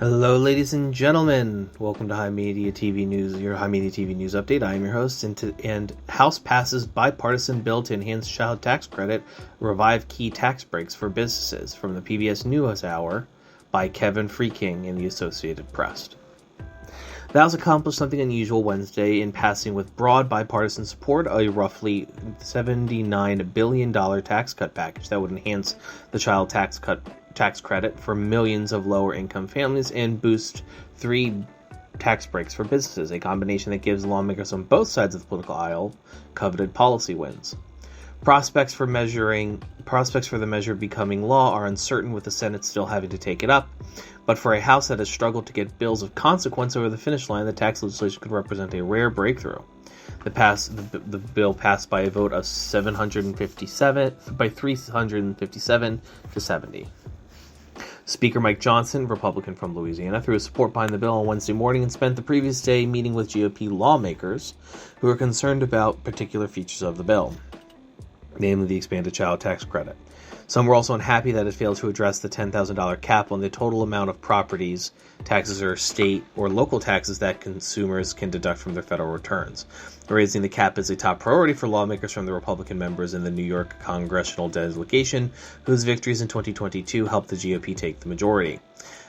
Hello, ladies and gentlemen. Welcome to HIMediaTV News, your HIMediaTV News update. I am your host, and House passes bipartisan bill to enhance child tax credit, revive key tax breaks for businesses. From the PBS NewsHour by Kevin Freeking in the Associated Press. The House accomplished something unusual Wednesday in passing with broad bipartisan support a roughly $79 billion tax cut package that would enhance the child tax credit for millions of lower-income families and boost 3 tax breaks for businesses, a combination that gives lawmakers on both sides of the political aisle coveted policy wins. Prospects for the measure becoming law are uncertain, with the Senate still having to take it up, but for a House that has struggled to get bills of consequence over the finish line, the tax legislation could represent a rare breakthrough. The bill passed by a vote of 357 to 70. Speaker Mike Johnson, Republican from Louisiana, threw his support behind the bill on Wednesday morning and spent the previous day meeting with GOP lawmakers who are concerned about particular features of the bill, namely the expanded child tax credit. Some were also unhappy that it failed to address the $10,000 cap on the total amount of properties taxes or state or local taxes that consumers can deduct from their federal returns. Raising the cap is a top priority for lawmakers from the Republican members in the New York congressional delegation, whose victories in 2022 helped the GOP take the majority.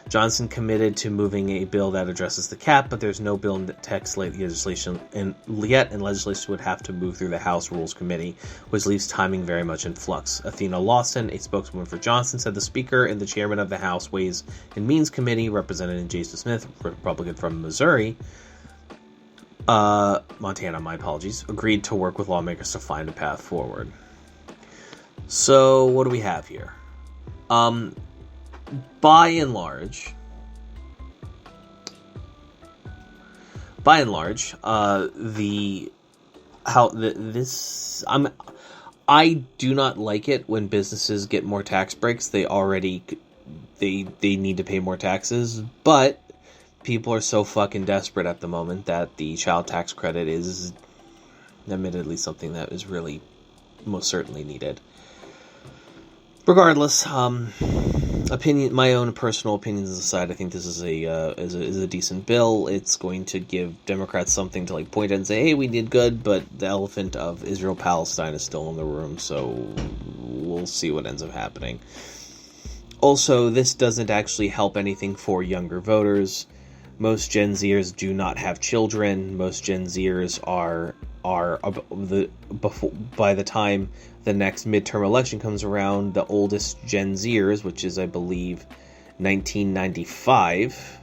Johnson committed to moving a bill that addresses the cap, but there's no bill in text legislation yet, and legislation would have to move through the House Rules Committee, which leaves timing very much in flux. Athena Lawson, a spokeswoman for Johnson, said the Speaker and the Chairman of the House Ways and Means Committee, Representative Jason Smith, Republican from Montana, agreed to work with lawmakers to find a path forward. So, what do we have here? By and large, I do not like it when businesses get more tax breaks. They need to pay more taxes, but people are so fucking desperate at the moment that the child tax credit is admittedly something that is really most certainly needed. Regardless, my own personal opinions aside, I think this is a decent bill. It's going to give Democrats something to point at and say, hey, we did good, but the elephant of Israel-Palestine is still in the room, so we'll see what ends up happening. Also, this doesn't actually help anything for younger voters. Most Gen Zers do not have children. Most Gen Zers by the time the next midterm election comes around, the oldest Gen Zers, which is, I believe, 1995.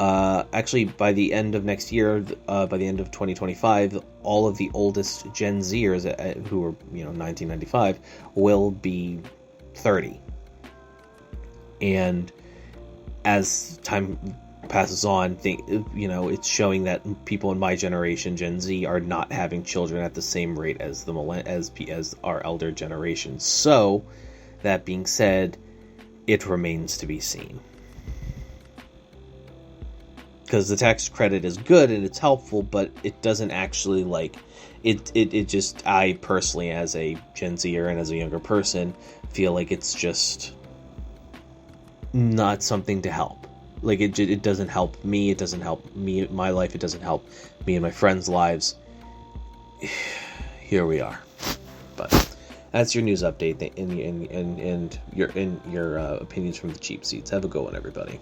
Actually, by the end of next year, by the end of 2025, all of the oldest Gen Zers who were, 1995, will be 30. And as time passes on, it's showing that people in my generation, Gen Z, are not having children at the same rate as as our elder generation. So, that being said, it remains to be seen. Because the tax credit is good and it's helpful, but it doesn't actually I personally, as a Gen Zer and as a younger person, feel like it's just not something to help. It doesn't help me, it doesn't help me, my life, it doesn't help me and my friends' lives. Here we are. But that's your news update and your opinions from the cheap seats. Have a good one, everybody.